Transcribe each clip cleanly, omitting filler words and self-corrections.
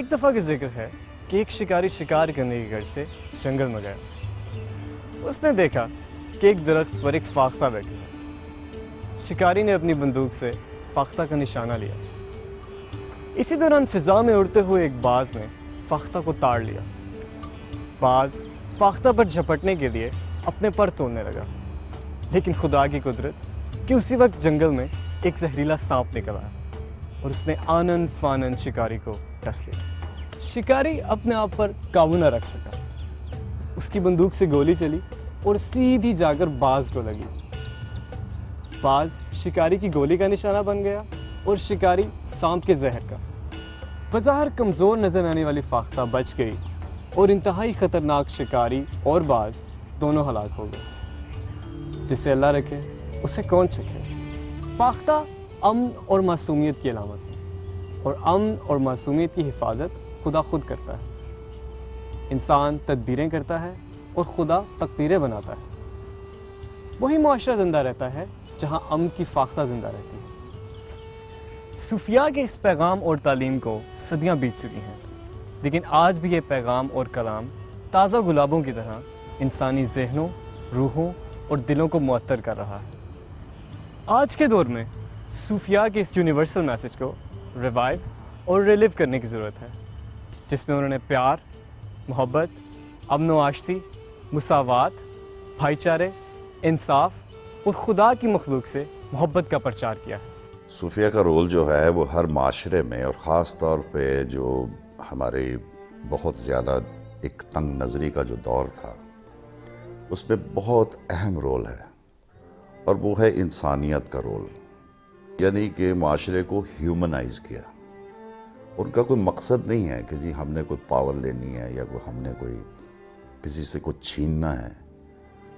एक दफ़ा का जिक्र है कि एक शिकारी शिकार करने के घर से जंगल में गया। उसने देखा कि एक दरख्त पर एक फाख्ता बैठी है। शिकारी ने अपनी बंदूक से फाख्ता का निशाना लिया। इसी दौरान फिजा में उड़ते हुए एक बाज ने फाख्ता को ताड़ लिया। बाज फाख्ता पर झपटने के लिए अपने पर तोड़ने लगा, लेकिन खुदा की कुदरत कि उसी वक्त जंगल में एक जहरीला सांप निकल आया और उसने आनंद फानंद शिकारी को डस लिया। शिकारी अपने आप पर काबू न रख सका। उसकी बंदूक से गोली चली और सीधी जाकर बाज को लगी। बाज शिकारी की गोली का निशाना बन गया और शिकारी सांप के जहर का। बज़ाहिर कमज़ोर नजर आने वाली फाख्ता बच गई और इंतहाई ख़तरनाक शिकारी और बाज दोनों हलाक हो गए। जिसे अल्लाह रखे उसे कौन चखे। फाख्ता अमन और मासूमियत की अलामत है और अमन और मासूमियत की हिफाजत खुदा खुद करता है। इंसान तदबीरें करता है और खुदा तकदीरें बनाता है। वही मुआशरा ज़िंदा रहता है जहाँ अमन की फाख्ता ज़िंदा रहती है। सूफिया के इस पैगाम और तालीम को सदियाँ बीत चुकी हैं, लेकिन आज भी ये पैगाम और कलाम ताज़ा गुलाबों की तरह इंसानी जहनों, रूहों और दिलों को मुअत्तर कर रहा है। आज के दौर में सूफिया के इस यूनिवर्सल मैसेज को रिवाइव और रिलिव करने की ज़रूरत है, जिसमें उन्होंने प्यार, मोहब्बत, अमन व आश्ती, मुसावात, भाईचारे, इंसाफ और खुदा की मखलूक से मोहब्बत का प्रचार किया है। सूफिया का रोल जो है वो हर माशरे में और ख़ास तौर पे जो हमारे बहुत ज़्यादा एक तंग नज़री का जो दौर था उसमें बहुत अहम रोल है, और वो है इंसानियत का रोल। यानी कि माशरे को ह्यूमनाइज किया। उनका कोई मकसद नहीं है कि जी हमने कोई पावर लेनी है या हमने कोई किसी से कुछ छीनना है,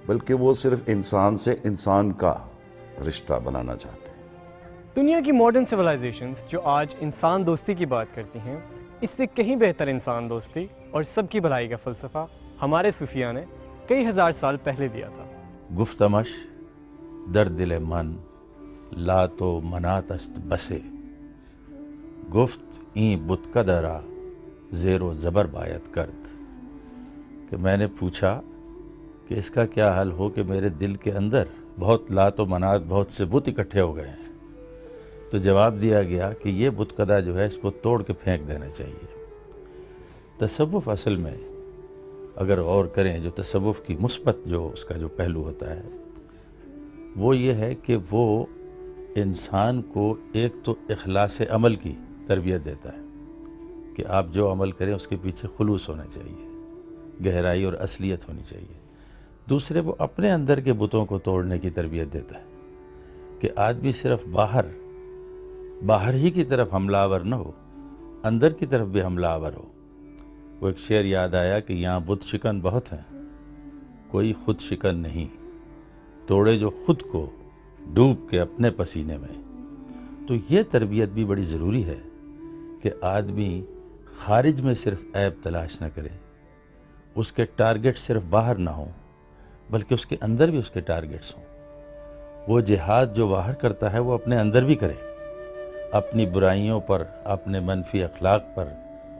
बल्कि वो सिर्फ इंसान से इंसान का रिश्ता बनाना चाहते हैं। दुनिया की मॉडर्न सिविलाइजेशंस जो आज इंसान दोस्ती की बात करती हैं, इससे कहीं बेहतर इंसान दोस्ती और सबकी भलाई का फ़लसफ़ा हमारे सूफिया ने कई हज़ार साल पहले दिया था। गुफ्तमश दर दिल मन ला तो मनातस्त बसे, गुफ्त ई बुतकदरा ज़ेरो ज़बर बायत करद। कि मैंने पूछा कि इसका क्या हल हो कि मेरे दिल के अंदर बहुत लात व मनात, बहुत से बुत इकट्ठे हो गए हैं। तो जवाब दिया गया कि ये बुतकदा जो है इसको तोड़ के फेंक देना चाहिए। तसव्वुफ़ असल में अगर गौर करें, जो तसव्वुफ़ की मुस्बत जो उसका जो पहलू होता है वो ये है कि वो इंसान को एक तो इखलास अमल की तरबियत देता है कि आप जो अमल करें उसके पीछे खुलूस होना चाहिए, गहराई और असलियत होनी चाहिए। दूसरे, वो अपने अंदर के बुतों को तोड़ने की तरबियत देता है कि आदमी सिर्फ बाहर ही की तरफ हमलावर न हो, अंदर की तरफ भी हमलावर हो। वो एक शेर याद आया कि यहाँ बुत शिकन बहुत हैं, कोई खुद शिकन नहीं, तोड़े जो खुद को डूब के अपने पसीने में। तो ये तरबियत भी बड़ी ज़रूरी है कि आदमी खारिज में सिर्फ ऐब तलाश न करे, उसके टारगेट सिर्फ बाहर ना हो बल्कि उसके अंदर भी उसके टारगेट्स हों। वो जिहाद जो बाहर करता है वो अपने अंदर भी करे, अपनी बुराइयों पर, अपने मनफी अखलाक पर,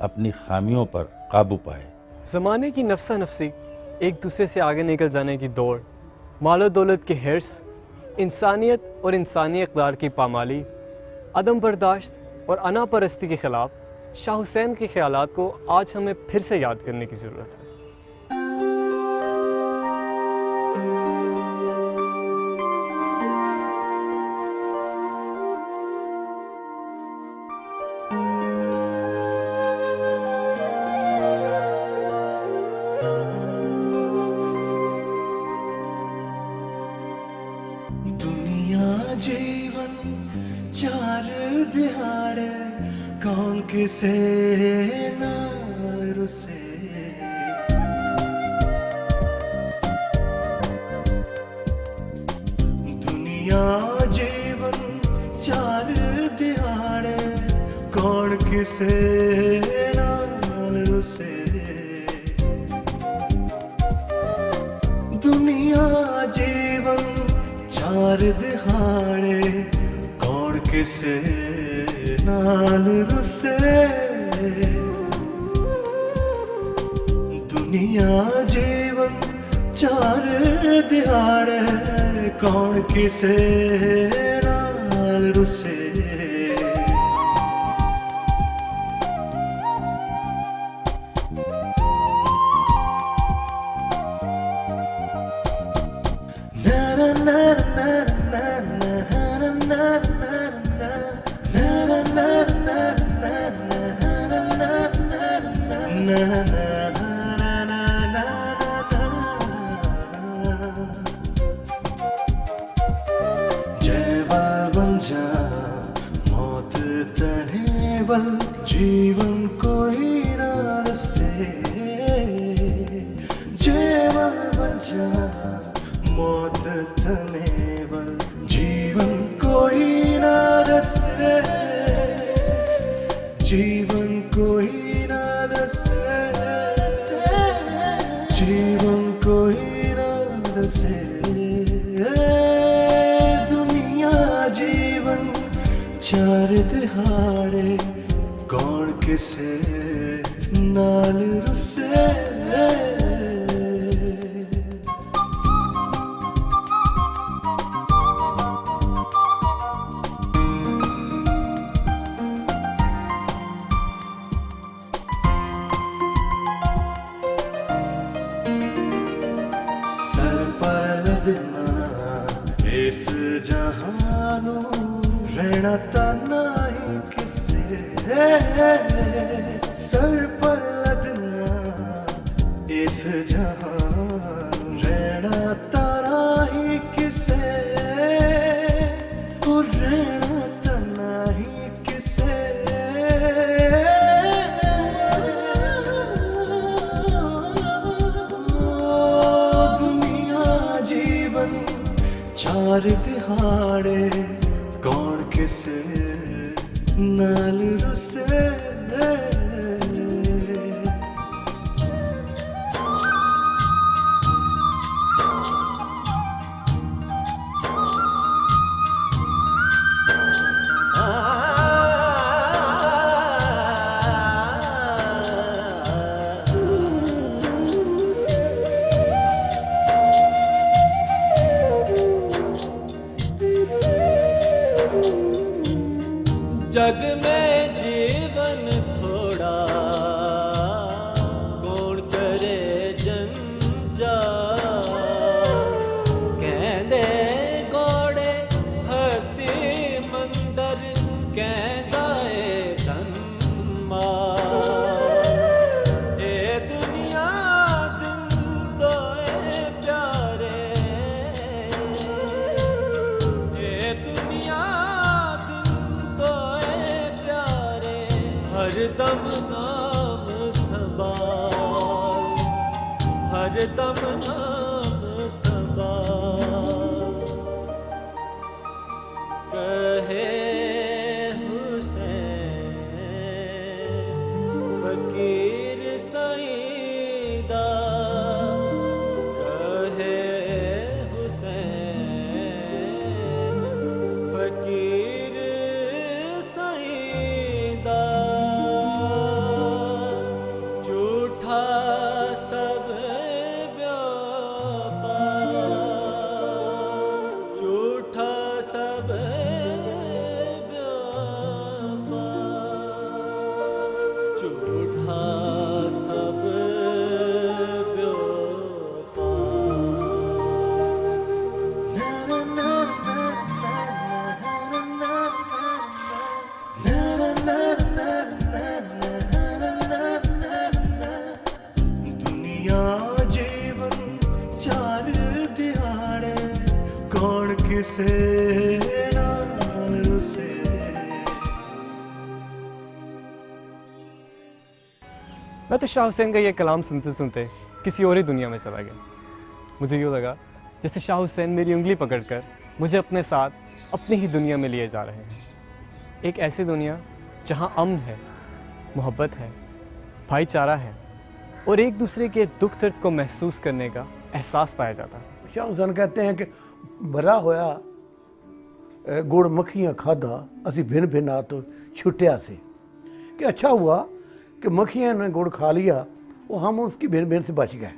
अपनी खामियों पर काबू पाए। ज़माने की नफ्सा नफसी, एक दूसरे से आगे निकल जाने की दौड़, मालो दौलत के हिर्स, इंसानियत और इंसानी इक़दार की पामाली, अदम बर्दाश्त और अना परस्ती के ख़िलाफ़ शाह हुसैन के ख़यालात को आज हमें फिर से याद करने की ज़रूरत है। जीवन चार दिहाड़े कौन किसे नाल रुसे, दुनिया जीवन चार दिहाड़े कौन किसे नाल रुसे, दुनिया जीवन चार दिहाड़े कौन किसे नाल रुसे। दुनिया जीवन चार दिहाड़े कौन किसे नाल रुसे मौत तनेवल जीवन कोई ना दसे जेवल बंजा मौत तनेवल जीवन कोई ना दसे जीवन कोई ना दसे जीवन कोई ना दसे जीवन चार दिहाड़े कौन किसे नाल रुसे सर पर लदना इस जहानों रहना तना ही किसे सर पर लदना इस जहान रहना तना ही किसे और रहना तना ही किसे दुनिया जीवन चार दिहाड़े कौन किसे नाल रुसे जग में जीवन थोड़ा कौन करे जंजाल कहंदे घोड़े हस्ती मंदर कहंदा ए धनमाल ए दुनिया दिन तो ए प्यारे ए दुनिया हर दम नाम संभाल हर दम नाम संभाल कहे हुसैन फकीर सईदा कहे हुसैन फकीर सईदा किसे नाल रुसे मैं तो शाह हुसैन का ये कलाम सुनते सुनते किसी और ही दुनिया में चला गया। मुझे यूँ लगा जैसे शाह हुसैन मेरी उंगली पकड़कर मुझे अपने साथ अपनी ही दुनिया में लिए जा रहे हैं। एक ऐसी दुनिया जहाँ अमन है, मोहब्बत है, भाईचारा है और एक दूसरे के दुख दर्द को महसूस करने का एहसास पाया जाता है। शाह हुसैन कहते हैं कि भरा होया गुड़ मक्खियाँ खाधा असी भिन भिन आ तो छुट्टिया से कि अच्छा हुआ कि मक्खियाँ ने गुड़ खा लिया वो हम उसकी भेन भेन से बच गए।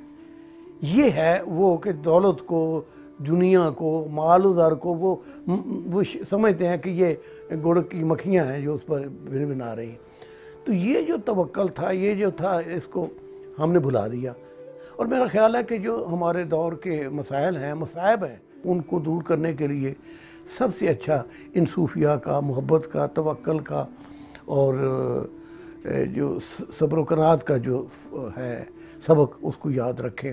ये है वो कि दौलत को, दुनिया को, माल-ओ-ज़ार को वो समझते हैं कि ये गुड़ की मक्खियाँ हैं जो उस पर भिन भिन आ रही हैं। तो ये जो तवक्कल था, ये जो था, इसको हमने भुला दिया। और मेरा ख्याल है कि जो हमारे दौर के मसाइल हैं, मसाइब हैं, उनको दूर करने के लिए सबसे अच्छा इन सूफिया का, मोहब्बत का, तवक्कल का और जो सब्र व क़नाअत का जो है सबक, उसको याद रखें।